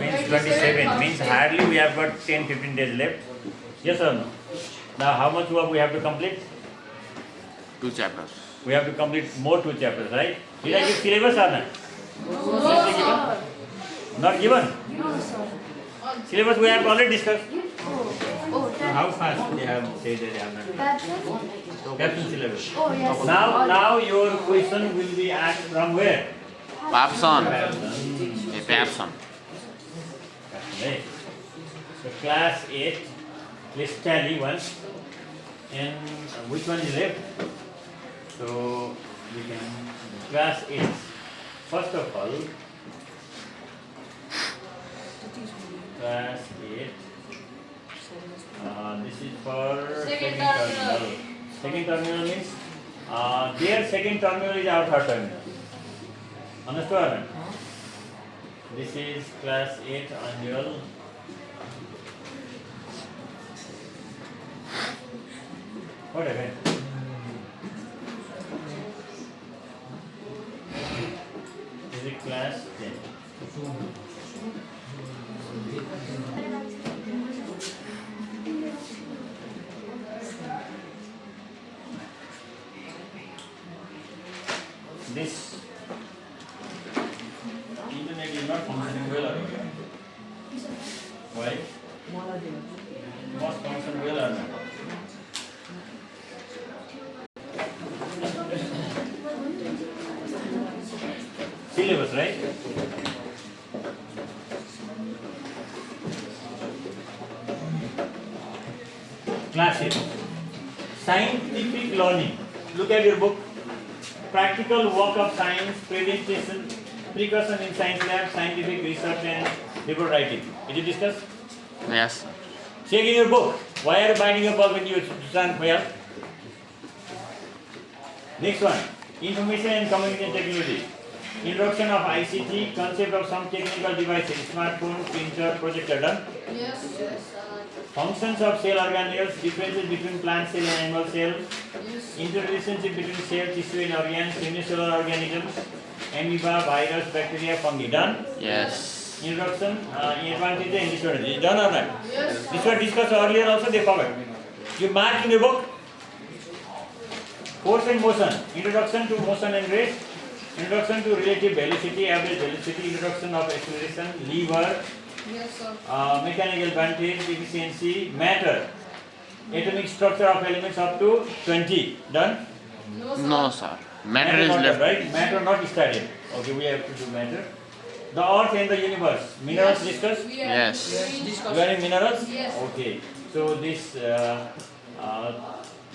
Means 27. Means hardly we have got 10-15 days left. Yes or no? Now how much work we have to complete? 2 chapters. We have to complete more 2 chapters, right? Did I give syllabus or not? Not given? Syllabus we have already discussed. How fast they have said that they have not? Caption syllabus. Now your question will be asked from where? Papson. Papson. A Papson. Right. So class 8, let's tally once. And which one is left? So we can class 8. First of all, class 8. This is for second terminal. Second terminal means their second terminal is our third terminal. Understood? This is class 8 annual. What happened? This is class 10. This internet is not functioning well over here. Why? Must function well or not? Syllabus, right? Class 8. Scientific learning. Look at your book. Practical work of science, presentation, precaution in science lab, scientific research and report writing. Did you discuss? Yes. Check in your book. Why are you binding your bulb when you stand well? Next one. Information and communication technology. Introduction of ICT, concept of some technical devices, smartphone, printer, projector. Done? Yes. Functions of cell organelles, differences between plant cell and animal cell, Yes. interrelationship between cell, tissue and organs, unicellular organisms, amoeba, virus, bacteria, fungi. Done? Yes. Introduction, advantage and disadvantage. Done or not? Yes. This was discussed earlier also, they forgot. You mark in your book. Force and motion. Introduction to motion and rest. Introduction to relative velocity, average velocity. Introduction of acceleration, lever, Yes, sir. mechanical advantage, efficiency, matter. Atomic structure of elements up to 20. Done? No, sir. No, sir. Matter is not left. done, right? Matter not studied. Okay, we have to do matter. The earth and the universe. Minerals discussed? We Yes. You are in minerals? Yes. Okay. So this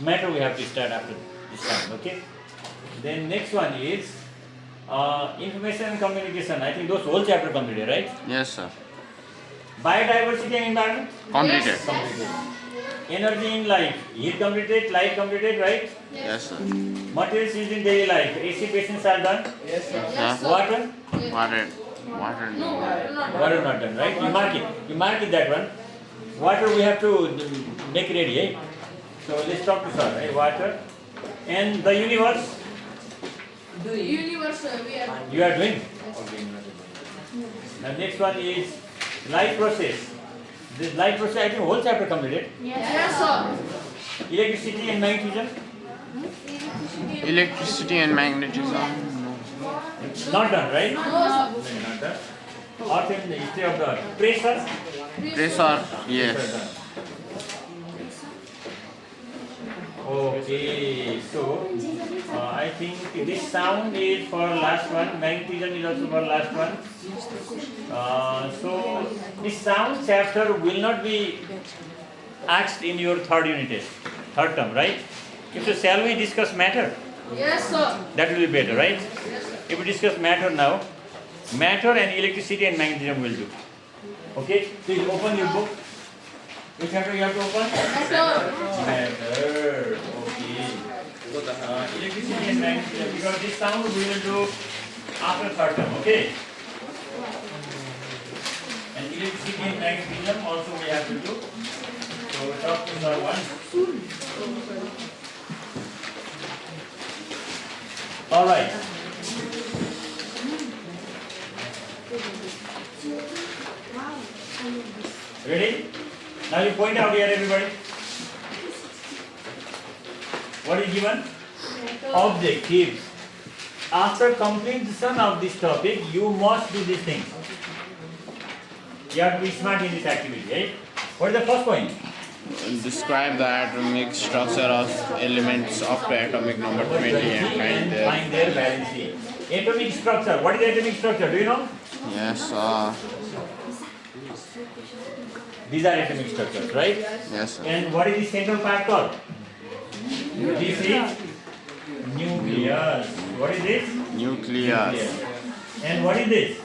matter we have to start after this time. Okay. Then next one is information and communication. I think those whole chapter completed, right? Yes, sir. Biodiversity and environment Completed. completed. Energy in life. Heat completed, light completed, right? Yes, sir. Materials used in daily life. AC patients are done. Huh? Water. Water. Water. No, not. Water not done, right? You mark it. You mark it that one. Water we have to make ready, eh? So let's talk to sir, right? Water. And the universe, The universe we are. you are doing? Okay. The next one is life process. This life process, I think whole chapter completed. Yes, sir. Electricity and magnetism, Electricity and magnetism. not done, right? No, sir. Not done. Earth and the history of the earth. Pressure, Pressure. Yes. Okay, so I think this sound is for last one, magnetism is also for last one. So this sound chapter will not be asked in your third unit test, third term, right? If so, shall we discuss matter? Yes, sir. That will be better, right? Yes, sir. If we discuss matter now, matter and electricity and magnetism will do. Okay, please open your book. Which chapter you have to open? Matter. Matter. Okay. Electricity and magnetism, because this sound we will do after third term. Okay. And electricity and magnetism also we have to do. So talk to sir once. All right. Ready? Now you point out here, everybody. What is given? Objectives. After completion of this topic, you must do these things. You have to be smart in this activity, right? What is the first point? Describe the atomic structure of elements up to atomic number 20 and Find their valency. Atomic structure. What is atomic structure? Do you know? yes, These are atomic structures, right? yes, sir. And what is the central part called? This is nucleus. What is this? Nucleus. And what is this?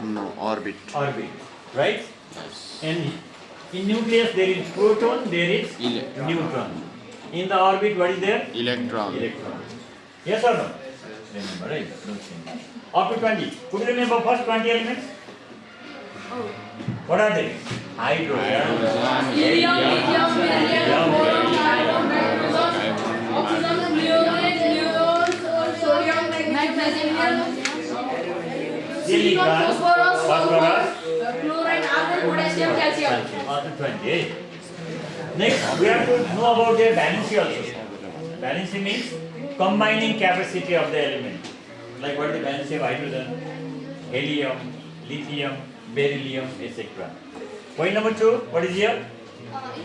No, orbit. Orbit, right? Yes. And in nucleus there is proton, there is neutron. In the orbit, what is there? Electron. Electron. Yes or no? Remember, right? Don't think. Up to 20. Could you remember first 20 elements? What are they? Hydrogen. Helium, lithium, beryllium, boron, iron, magnesium, oxygen, neon, sodium, magnesium, silicon, phosphorus, chlorine, argon, potassium, calcium. Up to 20. Next, we have to know about their valency also. Valency means combining capacity of the element. Like what is the valency of hydrogen, helium, lithium, beryllium, etc. Point number 2, what is here?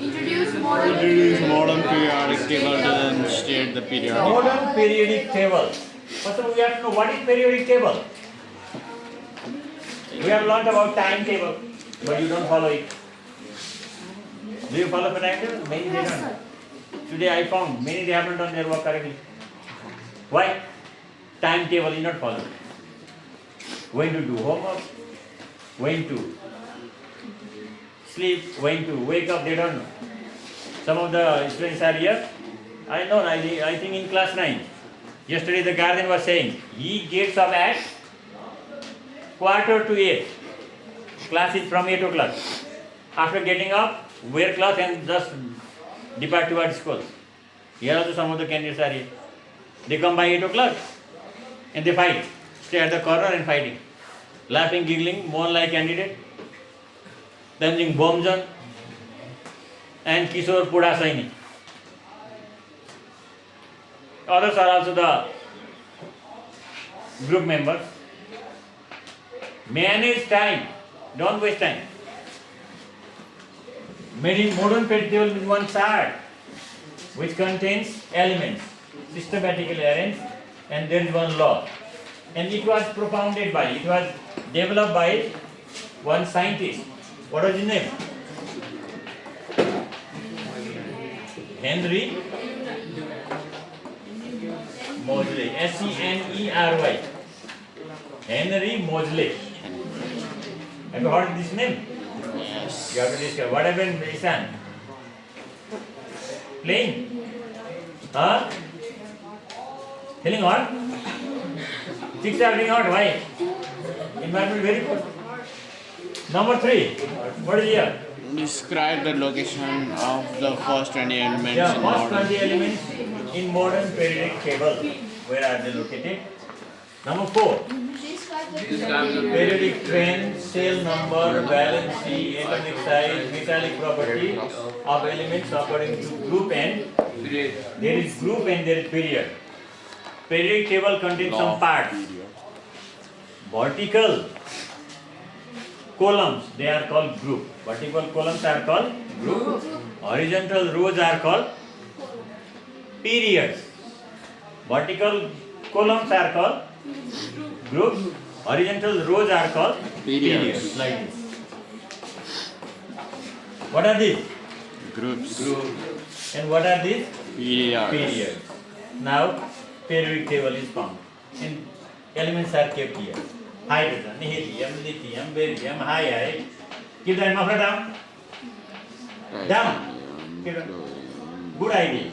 Introduce modern Introduce modern periodic table to state the periodic. Modern periodic table. First of all, we have to know what is periodic table. We have learned about timetable, but you don't follow it. Do you follow the timetable? Many they don't. Today I found many they haven't done their work correctly. Why? Timetable is not followed. When to do homework, when to sleep, when to wake up, they don't know. Some of the students are here. I know, I think in class 9. Yesterday the guardian was saying, he gets up at 7:45. Class is from 8 o'clock. After getting up, wear cloth and just depart towards school. Here also some of the candidates are here. They come by 8 o'clock and they fight. Stay at the corner and fighting. Laughing, giggling, more like candidate. Then Bomjan and Kishore Pudasaini. Others are also the group members. Manage time. Don't waste time. Made in modern periodic table with one chart which contains elements systematically arranged, and there is one law. And it was propounded by, it was developed by one scientist. What was his name? Henry Moseley. Henry. Henry Moseley. Have you heard this name? Yes. You have to discover. What happened, Isan? Playing? Huh? Feeling hot? Chicks are feeling hot. Why? Environment very good. Number 3. What is here? Describe the location of the first 20 elements Yeah, in first modern. 20 elements in modern periodic table. Where are they located? Number 4. Periodic trend, cell number, valency, atomic size, metallic property of elements according to group and there is group and there is period. Periodic table contains some parts. Vertical columns, they are called group. Vertical columns are called group. Horizontal rows are called periods. Vertical columns are called groups. Horizontal rows are called periods. Like this. What are these? Groups. And what are these? Periods. Periods. Now, periodic table is found. And elements are kept here. Hydrogen, helium, lithium, beryllium, high. Keep the muffler down. Down. Keep it. Good idea.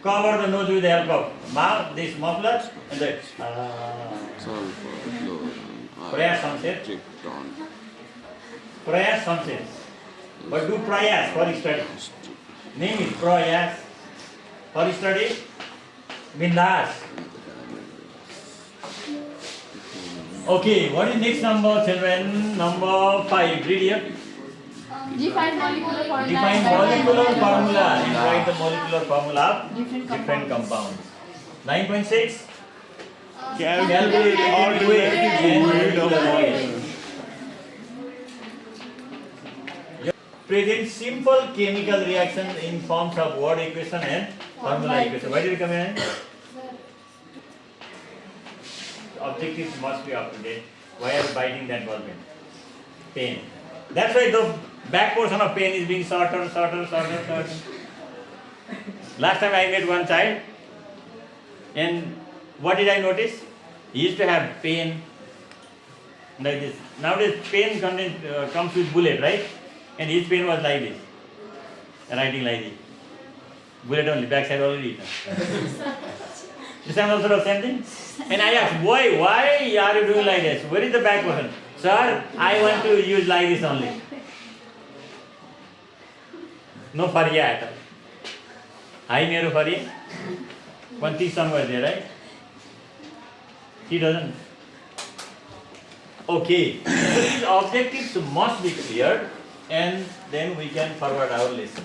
Cover the nose with the help of mouth, this muffler, and the prayas sunset. Prayas sunset. But do prayas for study. Name is prayas for study. Bindas. Okay, what is next number, children? Number 5. Read here. Define molecular formula. Define molecular formula and write the molecular formula of Different different compounds. 9.6. Calculate Calculate and molecular present simple chemical reaction in forms of word equation and formula equation. Why did you come in? Objectives must be up to date. Why are you biting that ball pen? Pen. That's why the back portion of pen is being shorter. Last time I met one child, and what did I notice? He used to have pen like this. Nowadays pen comes with bullet, right? And his pen was like this, writing like this. Bullet only, backside already eaten. This time also the same thing. And I asked, boy, why are you doing like this? Where is the back portion? Sir, I want to use like this only. No furrier at all. I mero furrier. One thief somewhere there, right? He doesn't. Okay. So these objectives must be cleared, and then we can forward our lesson.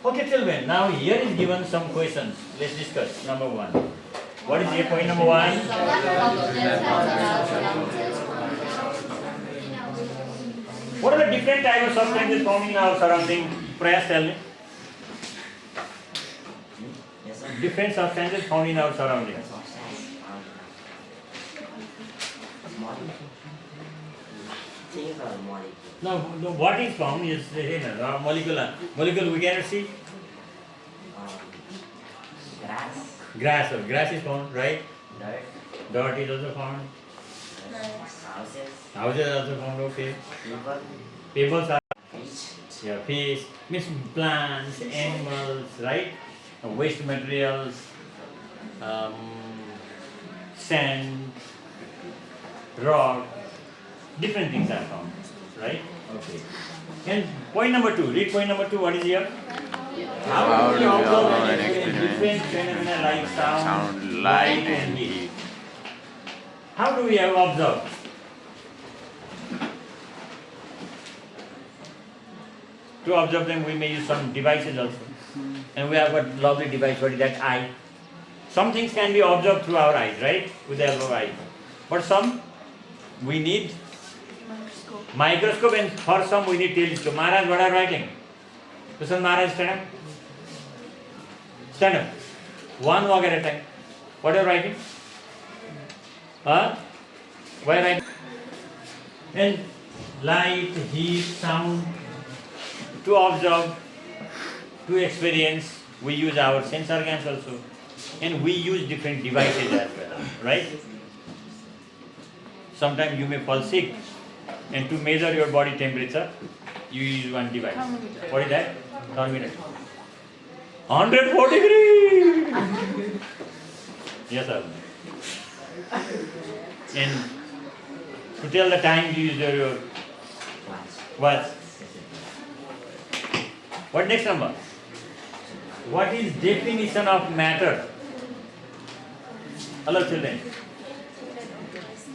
Okay, children. Now here is given some questions. Let's discuss. Number 1. What is your point number 1? What are the different types of substances found in our surrounding? Prayas, tell me. Different substances found in our surroundings. No, what is found is molecular. Molecule we cannot see. Grass, Grass is found, right? dirt, Dirt is also found. houses, Houses are also found, okay. people, Pebbles are, fish, yeah, fish, means plants, animals, right? Waste materials, sand, rock, different things are found, right? Okay. And point number 2, read point number 2, what is here? How do we observe and different experiment phenomena like sound, sound, light, light, and and heat? heat? How do we have observed? To observe them, we may use some devices also. And we have got lovely device, what is that? Eye. Some things can be observed through our eyes, right? With the help of eyes. But some, we need microscope, and for some we need telescope. Maharaj, what are you writing? Listen, Maharaj, stand up. Stand up. One walk at a time. What are you writing? Huh? Why writing? And light, heat, sound. To observe, to experience, we use our sense organs also. And we use different devices as well, right? Sometimes you may fall sick, and to measure your body temperature, you use one device. Thermometer. What is that? Thermometer. 104 degrees! Yes, sir. And to tell the time, you use your watch. What next number? What is definition of matter? Hello, children.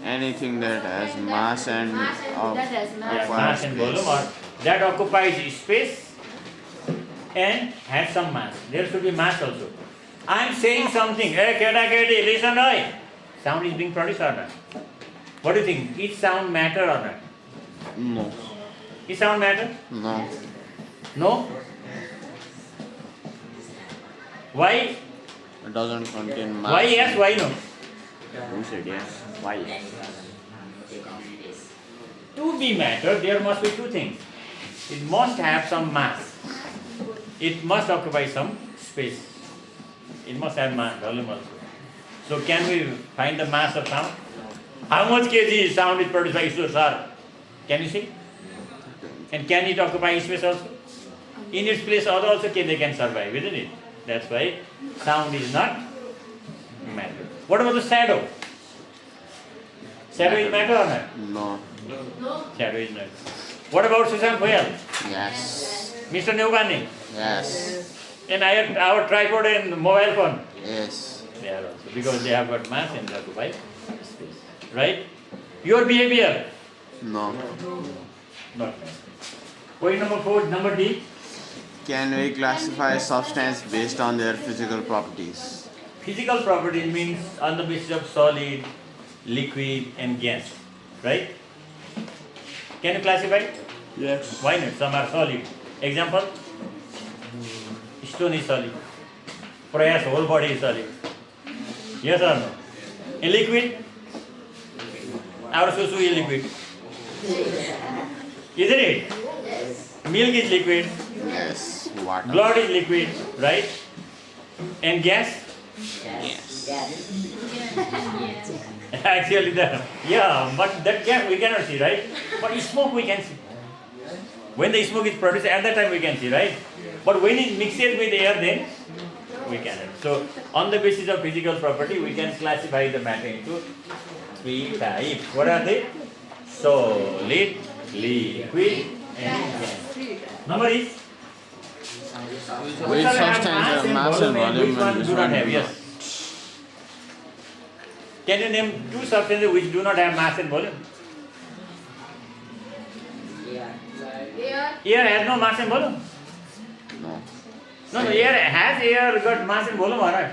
Anything that has mass and That has mass. Mass and volume, or that occupies space and has some mass. There should be mass also. I am saying something. Hey, keda kedi, listen, oi. Sound is being produced or not? What do you think? Is sound matter or not? No. Is sound matter? No. No? Why? It doesn't contain mass. Why yes, why no? Who said yes? Why? To be matter, there must be two things. It must have some mass. It must occupy some space. It must have mass, volume also. So can we find the mass of sound? How much kg sound is produced by Ishwar sir? Can you see? And can it occupy space also? In its place also they can survive, isn't it? That's why sound is not matter. What about the shadow? Shadow is matter or not? No. Shadow is not. What about Susan Goyal? Yes. Mr. Neugani? Yes. And our tripod and mobile phone? Yes. They are also, because they have got mass and they occupy space. Right? Your behavior. No. Not. Point number 4, number D. Can we classify substance based on their physical properties? Physical properties means on the basis of solid, liquid, and gas, right? Can you classify? Yes. Why not? Some are solid. Example: stone is solid. Prayas whole body is solid. Yes or no? In liquid, our susu is liquid. Isn't it? Milk is liquid. Yes. Water. Blood is liquid, right? And gas? Yes. Actually, but that gas we cannot see, right? But smoke we can see. When the smoke is produced, at that time we can see, right? But when it mixes with air, then we cannot. So, on the basis of physical property, we can classify the matter into 3 types. What are they? Solid, liquid, and gas. Number is? Which substance have mass and volume Which one and which do not one have? do Yes. not? Can you name 2 substances which do not have mass and volume? Air has no mass and volume. No. No, air has got mass and volume or not?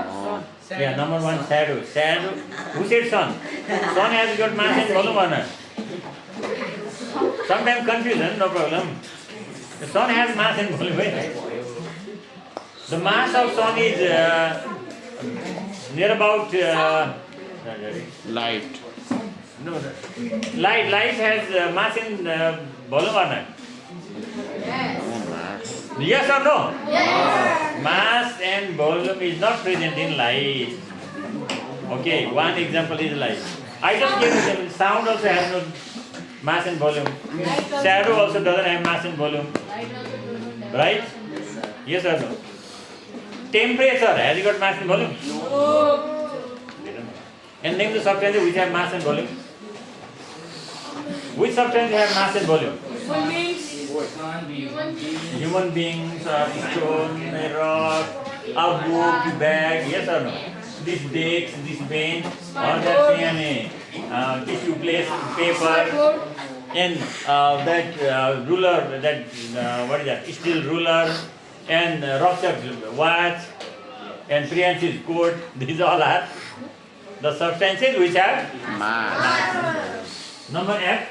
Oh. Yeah, number 1, shadow. Shadow. Who said sun? Sun has got mass and volume or not? Sometimes confusion, no problem. The sun has mass and volume, right? The mass of sun is near about Light. no, light has mass and volume or not? No mass. Yes or no? Mass and volume is not present in light. Okay, one example is light. I just gave example. Sound also has no mass and volume. Shadow also doesn't have mass and volume. Right? Yes or no? Temperature has it got mass and volume? And name the substances which have mass and volume. Which substances have mass and volume? Human beings, stone, a rock, a book, bag, yes or no? This desk, this bench, or that CNA, tissue place, paper, and that ruler, that what is that? Steel ruler, and Rock's watch, and Priyansh's coat. These all are the substances which are Mass. number F.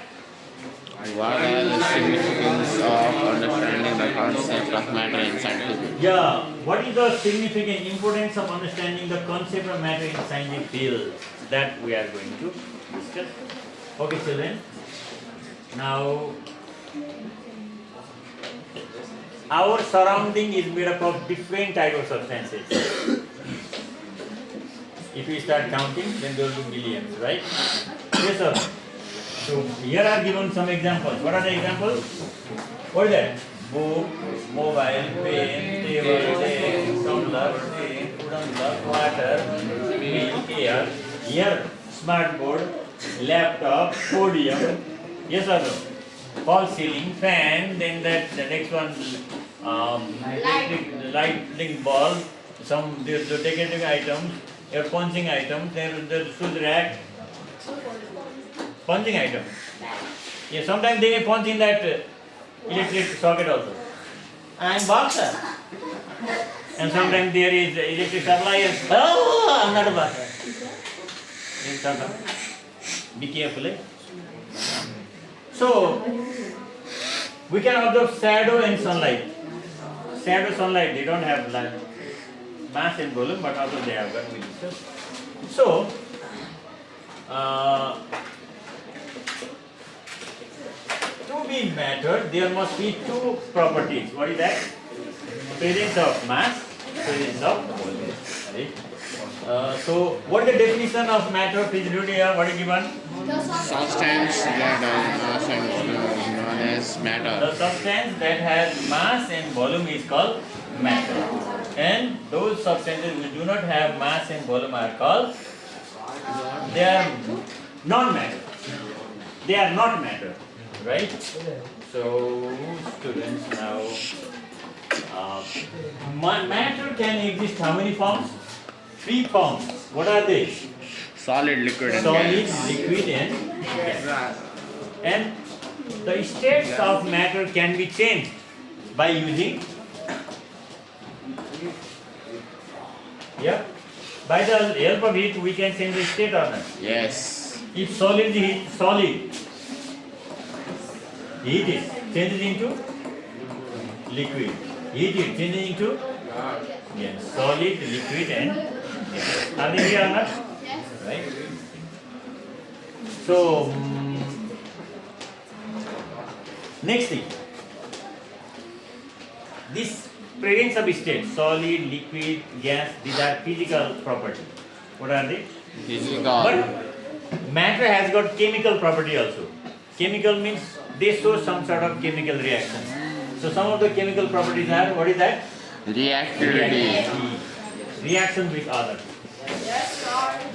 What are the significance of understanding the concept of matter in scientific? Yeah, what is the significant importance of understanding the concept of matter in scientific field? That we are going to discuss. Okay, children. Now, our surrounding is made up of different type of substances. If we start counting, then there will be millions, right? Yes, sir. So here are given some examples. What are the examples? What is that? Book, mobile, pen, table, desk, tumbler, pen, tumbler, water, milk, air. Here, smartboard, laptop, podium. Yes or no? False ceiling, fan. Then the next one, lightning bulb. Some the decorative items, your punching items. Then the shoes rack. Punching item. Yeah, sometimes they may punch in that electric socket also. I am boxer. And sometimes there is electric supply. Oh, I'm not a boxer. Be careful. Eh? So, we can observe shadow and sunlight. Shadow, sunlight, they don't have mass and volume, but also they have got millions. So, to be matter, there must be 2 properties. What is that? Presence of mass, presence of volume. Right? So, what is the definition of matter physically? What is given? Substance that has mass and volume is known as matter. The substance that has mass and volume is called matter. And those substances which do not have mass and volume are called, they are non-matter. They are not matter. Right? So, students, now, matter can exist how many forms? 3 forms. What are they? Solid, liquid, and solid, gas. liquid, and gas. And the states of matter can be changed by using by the help of heat we can change the state or not. Yes. If solid heat is changes into liquid. Heat is changes into solid, liquid, and gas. Are they clear or not? Yes. Right? So next thing, this presence of state, solid, liquid, gas, these are physical properties. What are they? Physical. But matter has got chemical property also. Chemical means they show some sort of chemical reaction. So some of the chemical properties are, what is that? Reactivity. Reaction with others.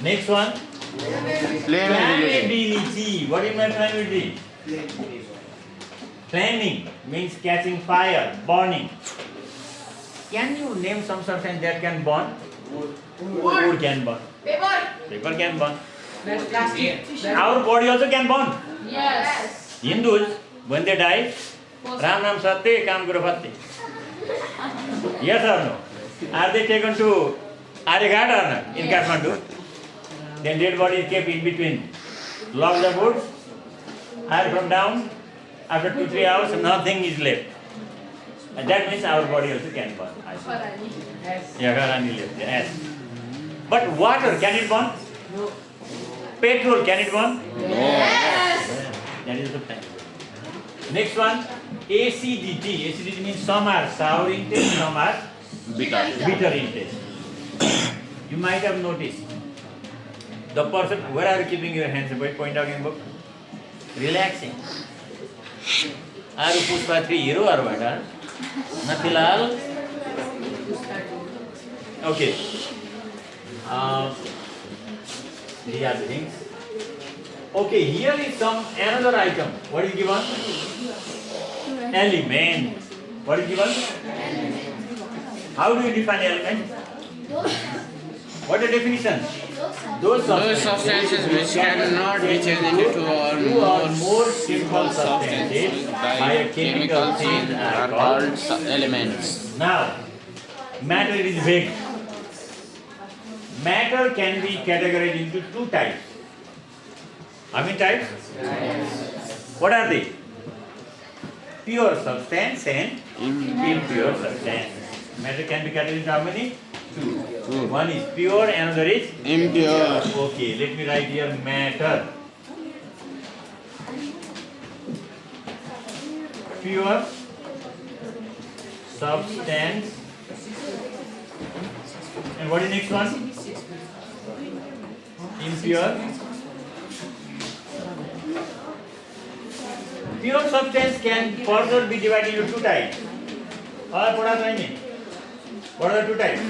Next one, Flammability. flammability. What is my flammability? Flaming means catching fire, burning. Can you name some substance that can burn? Wood can burn. Paper can burn. Our body also can burn. Yes. Hindus, when they die, Ram Nam Satya, Kam Guru Bhakti. Yes or no? Are they taken to Arighat or not in Kathmandu? Then dead body is kept in between. Lock the woods, air come down, after 2-3 hours nothing is left. And that means our body also can burn. Yagarani left, yes. But water, can it burn? No. Petrol, can it burn? Yes. That is the plan. Next one, acidity. Acidity means some are sour in taste, some are bitter in taste. You might have noticed. The person, where are you keeping your hands? Boy, point out in book. Relaxing. Are you Pushpa 3 hero or what? Nathilal? Okay. These are the things. Okay, here is another item. What is given? Element. What is given? How do you define element? What is the definition? Those substances which cannot be changed into two or more simple substances by a chemical change are called elements. Now, matter is vague. Matter can be categorized into two types. How many types? What are they? Pure substance and impure substance. Matter can be categorized into how many? Two. One is pure, another is Impure. Okay, let me write here matter. Pure substance. And what is next one? Impure. Pure substance can further be divided into two types. What are they? What are the two types?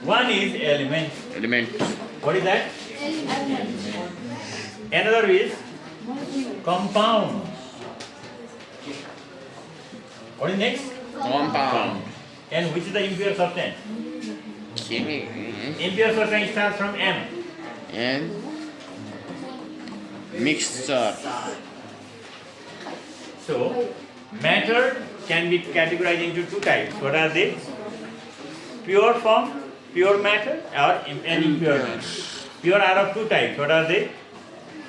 One is element. Element. What is that? Another is compound. What is next? Compound. And which is the impure substance? Impure substance starts from M. And mixture. So, matter can be categorized into two types. What are they? Pure form, pure matter, or impure matter. Pure are of two types. What are they?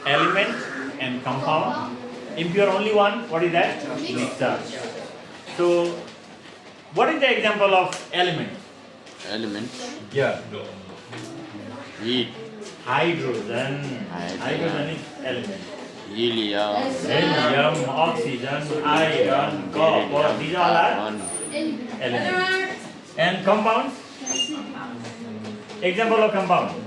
Element and compound. Impure only one. What is that? Mixture. So, what is the example of element? Element. Yeah. Heat. Hydrogen. Hydrogen is element. Helium. Helium, oxygen, iron, copper. These all are elements. And compounds? Example of compound.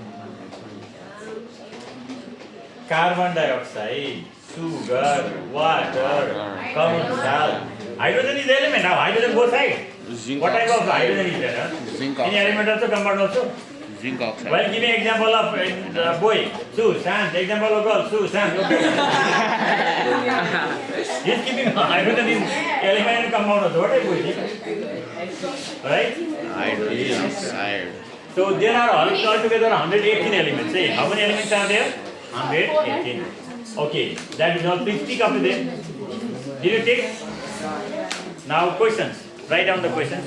Carbon dioxide, sugar, water, common salt. Hydrogen is element. Now hydrogen both sides. Zinc What type of oxide. hydrogen is there? Zinc Any oxide. element also, compound also? zinc oxide. Well, give me example of boy. Sue, stand. Example of girl. Sue, stand. Okay. He's keeping. I don't know this element compound also. What are you doing? Right? Hydrogen oxide. So there are altogether 118 elements. Say, how many elements are there? 118. Okay, that is all. Please speak after this. Did you take? Now questions. Write down the questions.